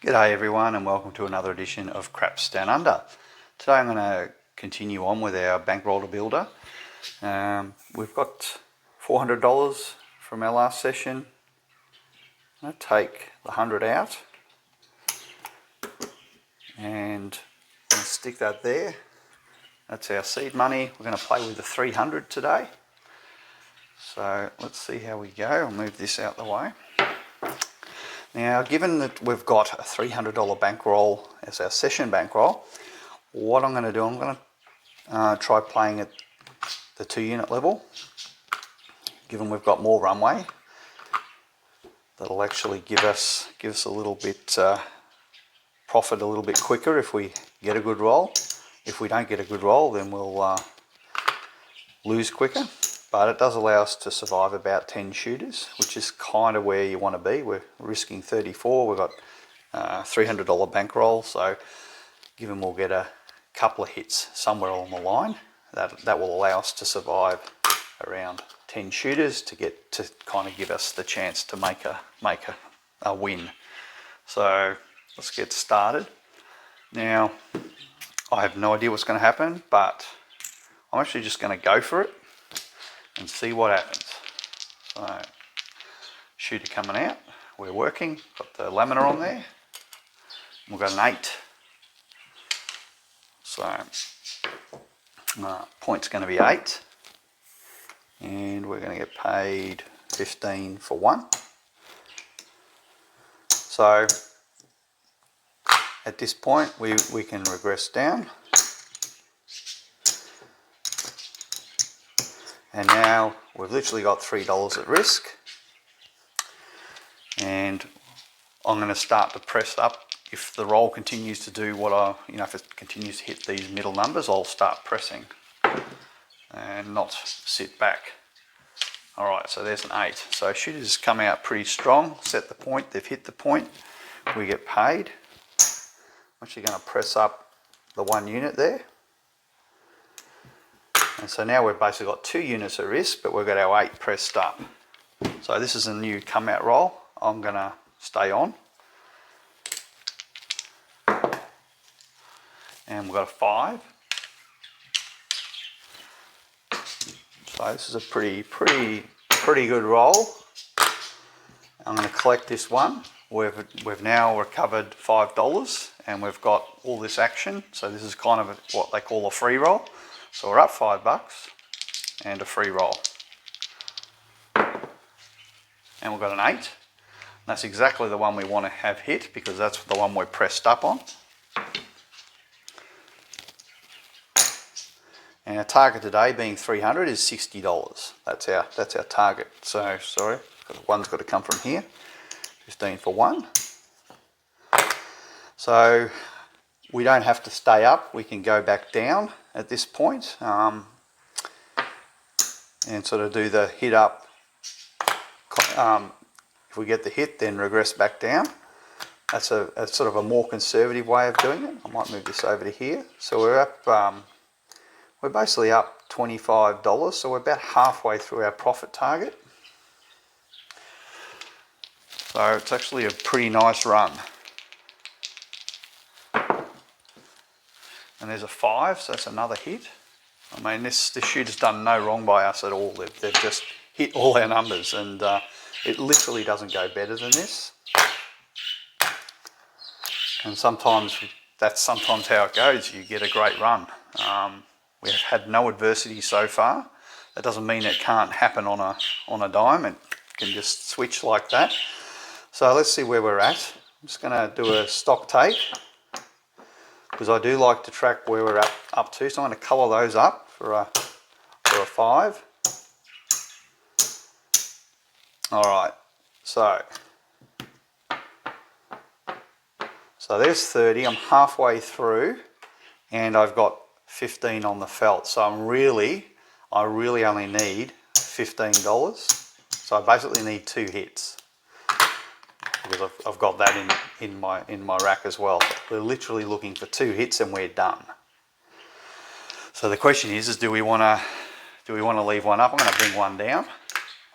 G'day everyone and welcome to another edition of Craps Down Under. Today I'm going to continue on with our bankroll builder. We've got $400 from our last session. I'm going to take the 100 out and I'm going to stick that there. That's our seed money. We're going to play with the 300 today. So let's see how we go. I'll move this out the way. Now, given that we've got a $300 bankroll as our session bankroll, what I'm going to do, I'm going to try playing at the 2 unit level. Given we've got more runway, that'll actually give us a little bit profit a little bit quicker if we get a good roll. If we don't get a good roll, then we'll lose quicker. But it does allow us to survive about 10 shooters, which is kind of where you want to be. We're risking 34. We've got $300 bankroll, so given we'll get a couple of hits somewhere along the line, that will allow us to survive around 10 shooters to kind of give us the chance to make a win. So let's get started. Now, I have no idea what's going to happen, but I'm actually just going to go for it and see what happens. So, shooter coming out, we're working, got the lamina on there, we've got an 8. So, point's going to be 8, and we're going to get paid 15 for 1. So, at this point, we can regress down. And now we've literally got $3 at risk, and I'm going to start to press up. If the roll continues to do what if it continues to hit these middle numbers, I'll start pressing and not sit back. Alright, so there's an 8. So shooters come out pretty strong, set the point, they've hit the point, we get paid. I'm actually going to press up the 1 unit there. And so now we've basically got 2 units at risk, but we've got our 8 pressed up. So this is a new come out roll. I'm going to stay on. And we've got a 5. So this is a pretty good roll. I'm going to collect this one. We've now recovered $5 and we've got all this action. So this is kind of what they call a free roll. So we're up $5 and a free roll. And we've got an 8. And that's exactly the one we want to have hit because that's the one we're pressed up on. And our target today being 300 is $60. That's our target. So sorry, one's got to come from here. 15 for 1. So we don't have to stay up, we can go back down at this point and sort of do the hit up. If we get the hit, then regress back down. That's sort of a more conservative way of doing it. I might move this over to here. So we're up, we're basically up $25, so we're about halfway through our profit target. So it's actually a pretty nice run. And there's a 5, so that's another hit. I mean, this shooter's done no wrong by us at all. They've just hit all our numbers, and it literally doesn't go better than this. And that's sometimes how it goes. You get a great run. We've had no adversity so far. That doesn't mean it can't happen on a dime. It can just switch like that. So let's see where we're at. I'm just going to do a stock take, because I do like to track where we're up to. So I'm going to colour those up for a 5. Alright, so there's 30, I'm halfway through and I've got 15 on the felt. So I really only need $15. So I basically need 2 hits. Because I've got that in my rack as well. We're literally looking for 2 hits and we're done. So the question is do we want to leave one up? I'm going to bring one down,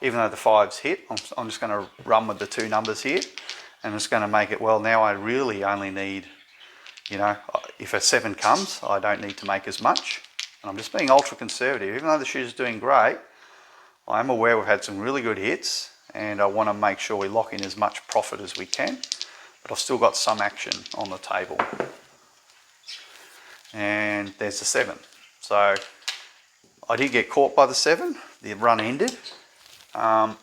even though the 5's hit. I'm just going to run with the 2 numbers here, and it's going to make it, well, now I really only need, you know, if a 7 comes, I don't need to make as much. And I'm just being ultra conservative. Even though the shooter's doing great, I'm aware we've had some really good hits, and I want to make sure we lock in as much profit as we can, but I've still got some action on the table. And there's the 7. So I did get caught by the 7. The run ended, as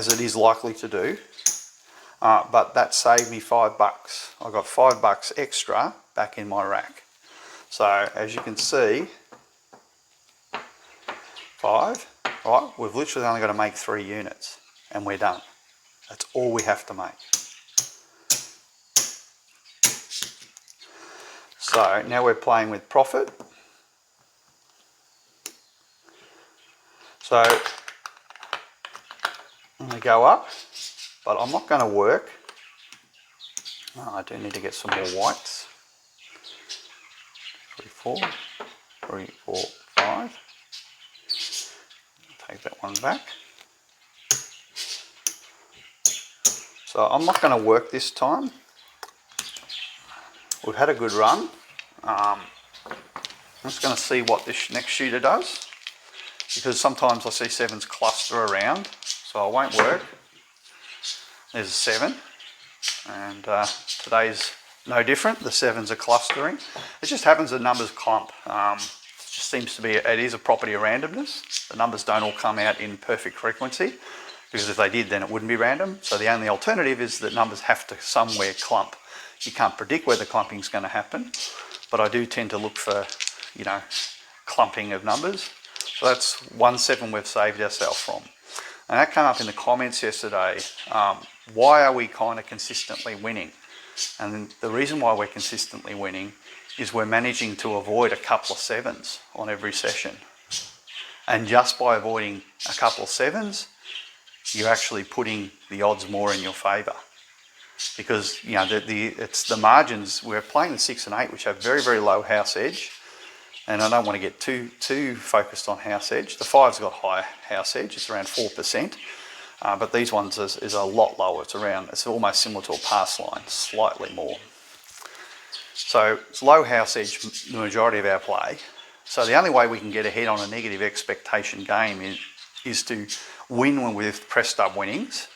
it is likely to do, but that saved me $5. I got $5 extra back in my rack. So as you can see, 5, right, we've literally only got to make 3 units and we're done. That's all we have to make. So now we're playing with profit. So I'm going to go up, but I'm not going to work. Oh, I do need to get some more whites. 3, 4, 3, 4, 5. Take that one back. So I'm not going to work this time. We've had a good run. I'm just going to see what this next shooter does, because sometimes I see 7s cluster around, so I won't work. There's a 7, and today's no different. The 7s are clustering. It just happens that numbers clump. It just seems to be, it is a property of randomness. The numbers don't all come out in perfect frequency, because if they did, then it wouldn't be random. So the only alternative is that numbers have to somewhere clump. You can't predict where the clumping is going to happen, but I do tend to look for, you know, clumping of numbers. So that's 1 7 we've saved ourselves from. And that came up in the comments yesterday. Why are we kind of consistently winning? And the reason why we're consistently winning is we're managing to avoid a couple of 7s on every session. And just by avoiding a couple of 7s, you're actually putting the odds more in your favour. Because, you know, it's the margins. We're playing the 6 and 8, which have very, very low house edge. And I don't want to get too focused on house edge. The 5's got high house edge. It's around 4%. But these ones is a lot lower. It's almost similar to a pass line, slightly more. So it's low house edge, the majority of our play. So the only way we can get ahead on a negative expectation game is to win with pressed up winnings,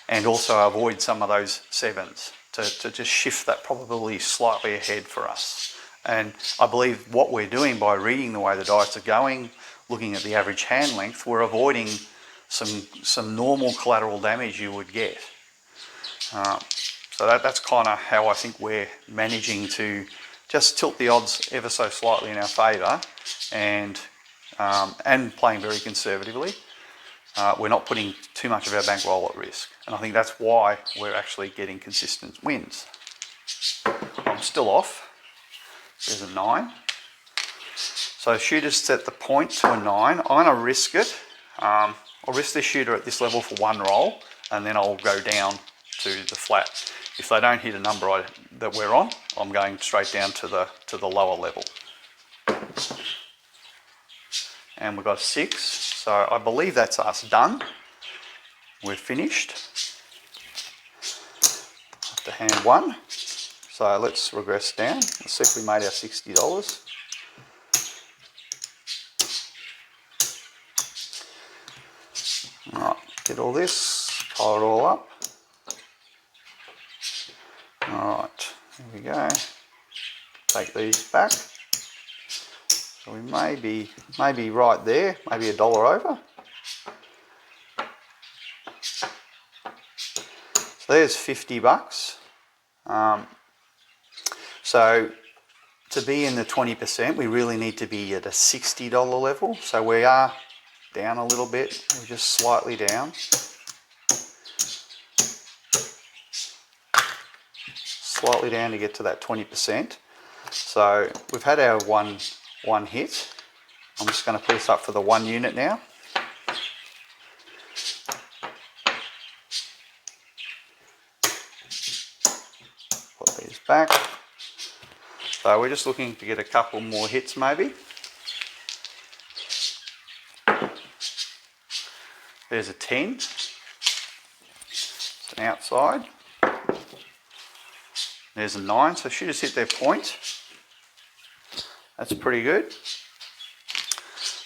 and also avoid some of those 7s to just shift that probability slightly ahead for us. And I believe what we're doing by reading the way the dice are going, looking at the average hand length, we're avoiding some normal collateral damage you would get. So that's kind of how I think we're managing to just tilt the odds ever so slightly in our favour, and playing very conservatively. We're not putting too much of our bankroll at risk, and I think that's why we're actually getting consistent wins. I'm still off. There's a 9. So shooters set the point to a 9. I'm going to risk it. I'll risk this shooter at this level for 1 roll, and then I'll go down to the flat. If they don't hit a number that we're on, I'm going straight down to the lower level. And we've got a 6, so I believe that's us done. We're finished. Up to hand 1. So let's regress down. Let's see if we made our $60. Alright, get all this, pile it all up. Alright, here we go. Take these back. So we may be right there, maybe $1 over. So there's $50. So to be in the 20%, we really need to be at a $60 level. So we are down a little bit. We're just slightly down. Slightly down to get to that 20%. So we've had our one hit. I'm just going to put this up for the 1 unit now. Put these back. So we're just looking to get a couple more hits maybe. There's a 10. It's an outside. There's a 9, so shooters hit their point. That's pretty good.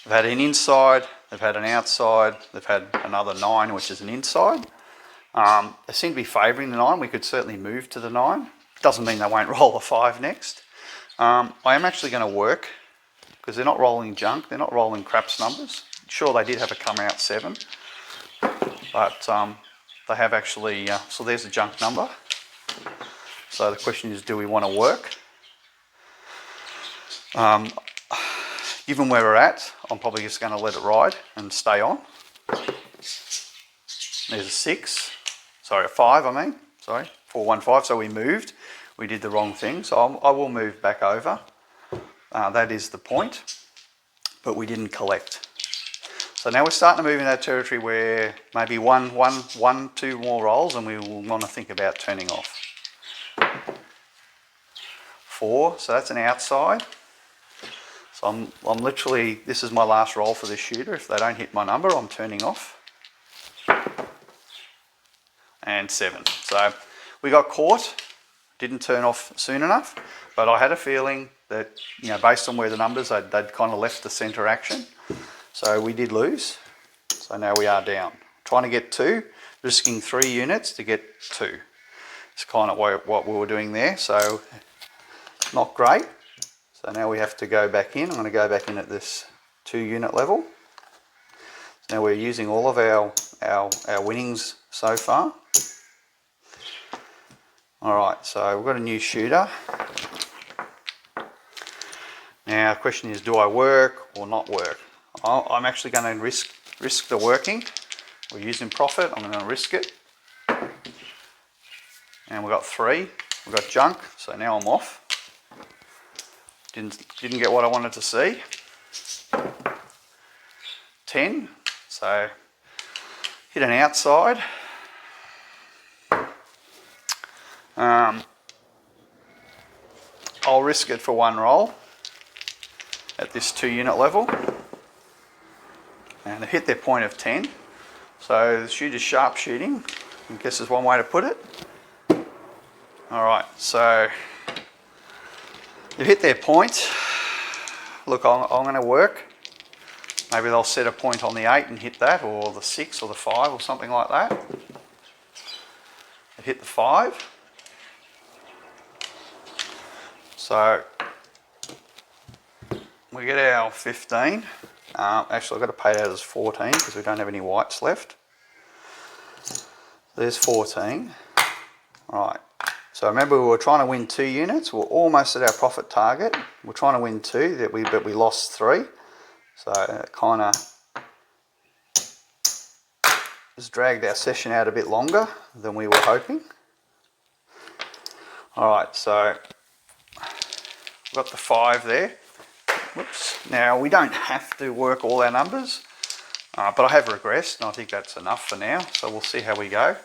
They've had an inside, they've had an outside, they've had another 9, which is an inside. They seem to be favouring the 9. We could certainly move to the 9. Doesn't mean they won't roll a 5 next. I am actually going to work, because they're not rolling junk, they're not rolling craps numbers. Sure, they did have a come out 7, but they have actually, so there's a junk number. So the question is, do we want to work? Given where we're at, I'm probably just going to let it ride and stay on. There's a 6, sorry, a 5 I mean, sorry, 415, so we moved. We did the wrong thing, so I will move back over. That is the point, but we didn't collect. So now we're starting to move in that territory where maybe one, 2 more rolls and we will want to think about turning off. 4, so that's an outside. So I'm literally, this is my last roll for this shooter. If they don't hit my number, I'm turning off. And 7. So we got caught, didn't turn off soon enough, but I had a feeling that, you know, based on where the numbers, they'd kind of left the centre action. So we did lose. So now we are down. Trying to get 2, risking 3 units to get 2. It's kind of what we were doing there. So not great. So now we have to go back in. I'm going to go back in at this 2 unit level. So now we're using all of our winnings so far. Alright, so we've got a new shooter. Now the question is, do I work or not work? I'm actually going to risk the working. We're using profit, I'm going to risk it. And we've got 3, we've got junk, so now I'm off. Didn't get what I wanted to see. 10, so hit an outside. I'll risk it for 1 roll at this 2 unit level. And they hit their point of 10. So the shooter's sharpshooting, I guess is one way to put it. Alright, so they've hit their point. Look, I'm going to work. Maybe they'll set a point on the 8 and hit that, or the 6 or the 5 or something like that. They hit the 5. So we get our 15. Actually, I've got to pay that as 14 because we don't have any whites left. There's 14. Right. So remember, we were trying to win 2 units. We're almost at our profit target. We're trying to win 2, but we lost 3. So it kind of has dragged our session out a bit longer than we were hoping. Alright, so we've got the 5 there. Whoops. Now we don't have to work all our numbers, but I have regressed and I think that's enough for now. So we'll see how we go.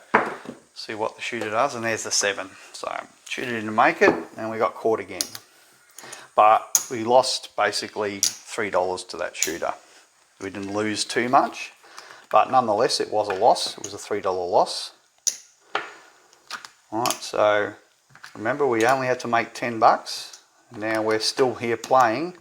See what the shooter does, and there's the 7. So shooter didn't make it and we got caught again. But we lost basically $3 to that shooter. We didn't lose too much, but nonetheless it was a loss. It was a $3 loss. Alright, so remember we only had to make 10 bucks. Now we're still here playing,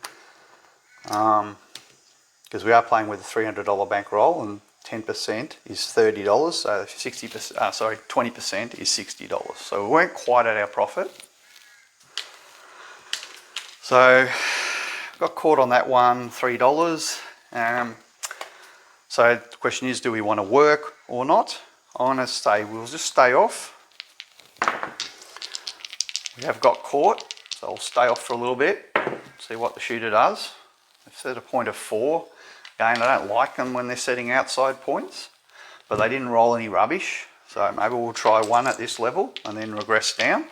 because we are playing with a $300 bankroll, and 10% is $30, so 60%, sorry, 20% is $60. So we weren't quite at our profit. So got caught on that one, $3. So the question is, do we want to work or not? I'm going to say we'll just stay off. We have got caught, so I'll stay off for a little bit, see what the shooter does. They've set a point of 4. Again, I don't like them when they're setting outside points, but they didn't roll any rubbish. So maybe we'll try 1 at this level and then regress down.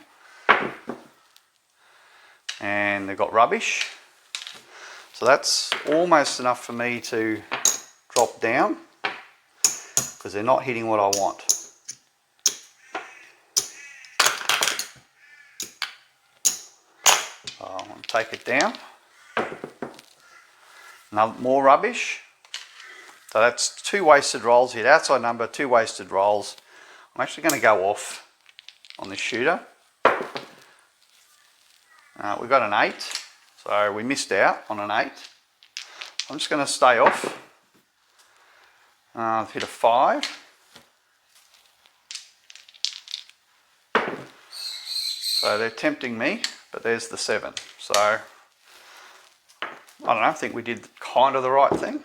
And they've got rubbish. So that's almost enough for me to drop down, because they're not hitting what I want. I'll take it down. More rubbish. So that's 2 wasted rolls. Hit outside number, 2 wasted rolls. I'm actually going to go off on this shooter. We got an 8, so we missed out on an 8. I'm just going to stay off. I've hit a 5. So they're tempting me, but there's the 7. So I don't know, I think we did kind of the right thing.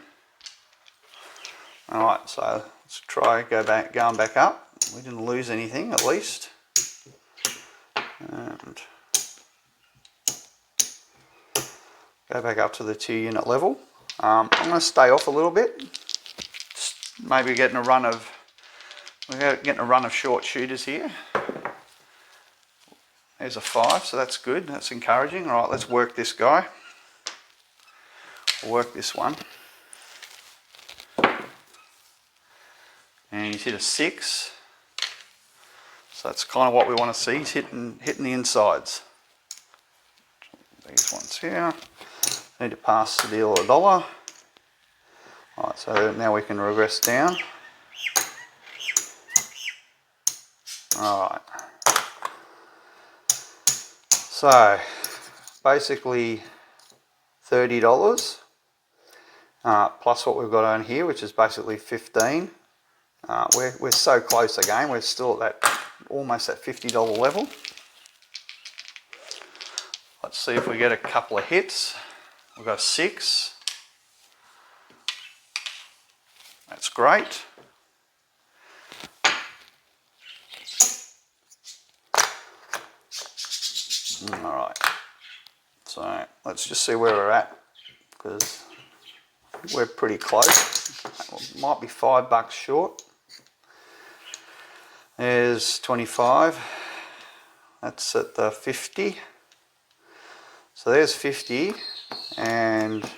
Alright, so let's try going back up. We didn't lose anything at least. And go back up to the 2 unit level. I'm going to stay off a little bit. Just maybe we're getting a run of short shooters here. There's a 5, so that's good. That's encouraging. All right, let's work this guy. We'll work this one. And he's hit a 6. So that's kind of what we want to see. He's hitting the insides. These ones here. Need to pass the deal $1. Alright, so now we can regress down. Alright. So basically $30 plus what we've got on here, which is basically 15. We're so close again. We're still at that almost at $50 level. Let's see if we get a couple of hits. We've got 6. That's great. Alright, so let's just see where we're at, because we're pretty close. Might be $5 short. There's 25. That's at the 50. So there's 50, and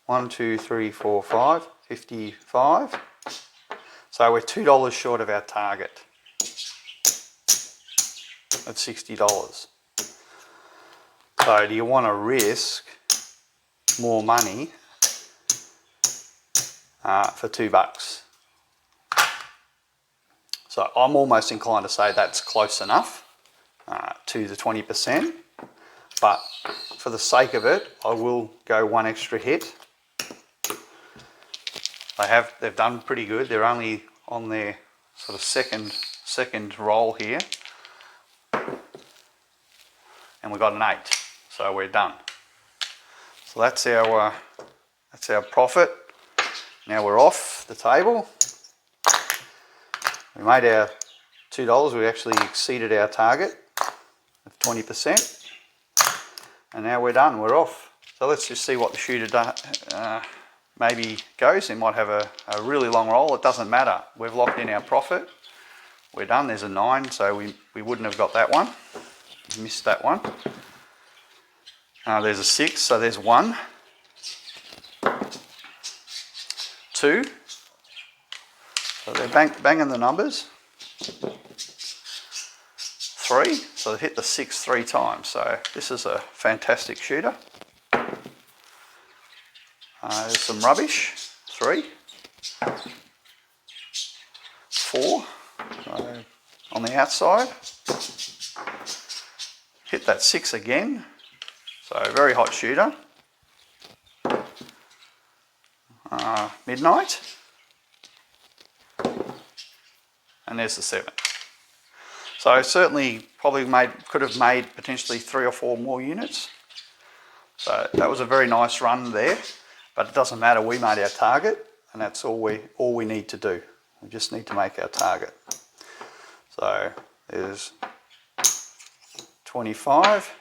1, 2, 3, 4, 5, 55. So we're $2 short of our target at $60. So do you want to risk more money for $2? So I'm almost inclined to say that's close enough to the 20%, but for the sake of it, I will go one extra hit. They've done pretty good. They're only on their sort of second roll here, and we got an 8, so we're done. So that's our profit. Now we're off the table. We made our $2. We actually exceeded our target of 20%, and now we're done. We're off. So let's just see what the shooter maybe goes. He might have a really long roll. It doesn't matter. We've locked in our profit. We're done. There's a 9, so we wouldn't have got that one. We missed that one. There's a 6, so there's 1, 2. So they're banging the numbers. 3, so they hit the 6 3 times. So this is a fantastic shooter. There's some rubbish. 3, 4. So on the outside. Hit that 6 again. So very hot shooter. Midnight. And there's the 7. So certainly probably could have made potentially 3 or 4 more units. So that was a very nice run there, but it doesn't matter. We made our target, and that's all we need to do. We just need to make our target. So there's 25.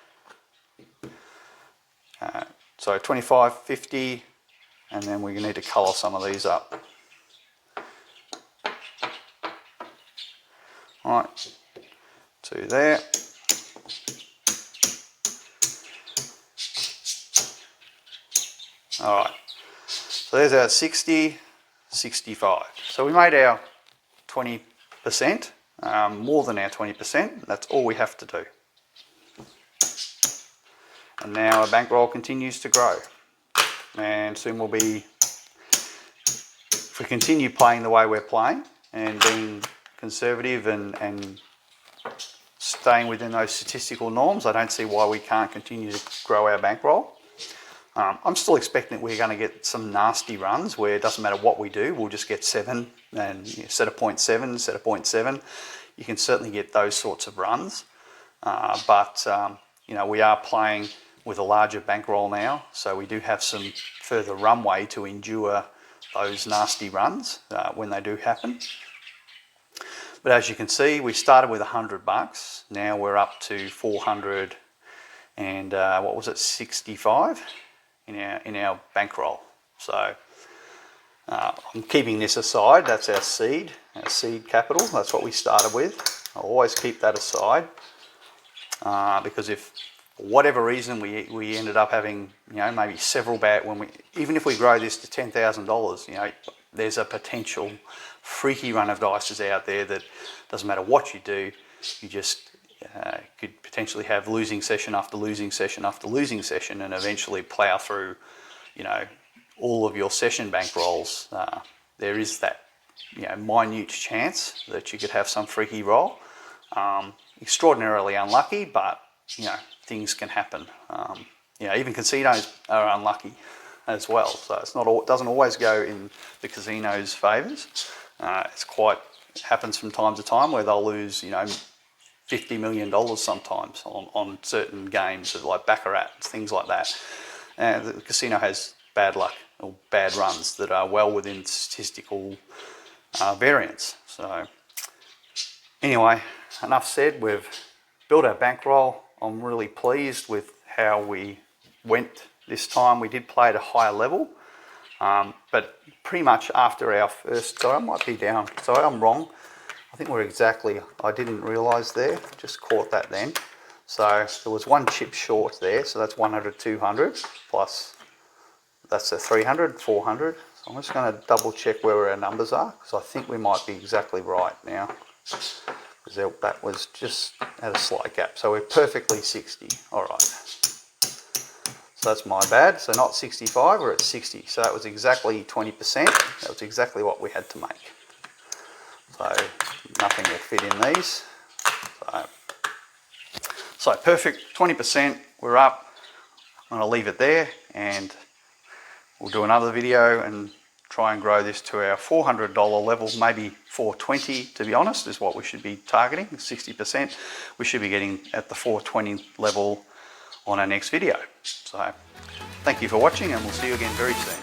So 25, 50, and then we need to colour some of these up. Alright, 2 there. Alright, so there's our 60, 65. So we made our 20%, more than our 20%. That's all we have to do. And now our bankroll continues to grow. And soon we'll be, if we continue playing the way we're playing and being conservative and staying within those statistical norms, I don't see why we can't continue to grow our bankroll. I'm still expecting that we're going to get some nasty runs where it doesn't matter what we do, we'll just get 7 and set a 0.7, set a 0.7. You can certainly get those sorts of runs, but we are playing with a larger bankroll now, so we do have some further runway to endure those nasty runs when they do happen. But as you can see, we started with $100. Now we're up to 400 and what was it, 65 in our bankroll. So I'm keeping this aside. That's our seed capital. That's what we started with. I'll always keep that aside because if for whatever reason we ended up having maybe several bad, even if we grow this to $10,000, there's a potential freaky run of dice out there that doesn't matter what you do, you just could potentially have losing session after losing session after losing session, and eventually plow through, all of your session bankrolls. There is that, minute chance that you could have some freaky roll. Extraordinarily unlucky, but things can happen. Even casinos are unlucky as well, so it doesn't always go in the casino's favours. It happens from time to time where they'll lose, $50 million sometimes on certain games, like baccarat, things like that. The casino has bad luck or bad runs that are well within statistical variance. So anyway, enough said. We've built our bankroll. I'm really pleased with how we went this time. We did play at a higher level, but pretty much after our first, sorry, I might be down, sorry, I'm wrong. I think we're exactly, I didn't realise there, just caught that then. So there was one chip short there, so that's 100, 200, plus that's a 300, 400. So I'm just going to double check where our numbers are, because I think we might be exactly right now. Because that was just at a slight gap. So we're perfectly 60, all right. So that's my bad, so not 65, we're at 60. So that was exactly 20%, that was exactly what we had to make. So nothing will fit in these. So perfect, 20%, we're up. I'm gonna leave it there and we'll do another video and try and grow this to our $400 level, maybe 420 to be honest, is what we should be targeting, 60%. We should be getting at the 420 level on our next video. So thank you for watching and we'll see you again very soon.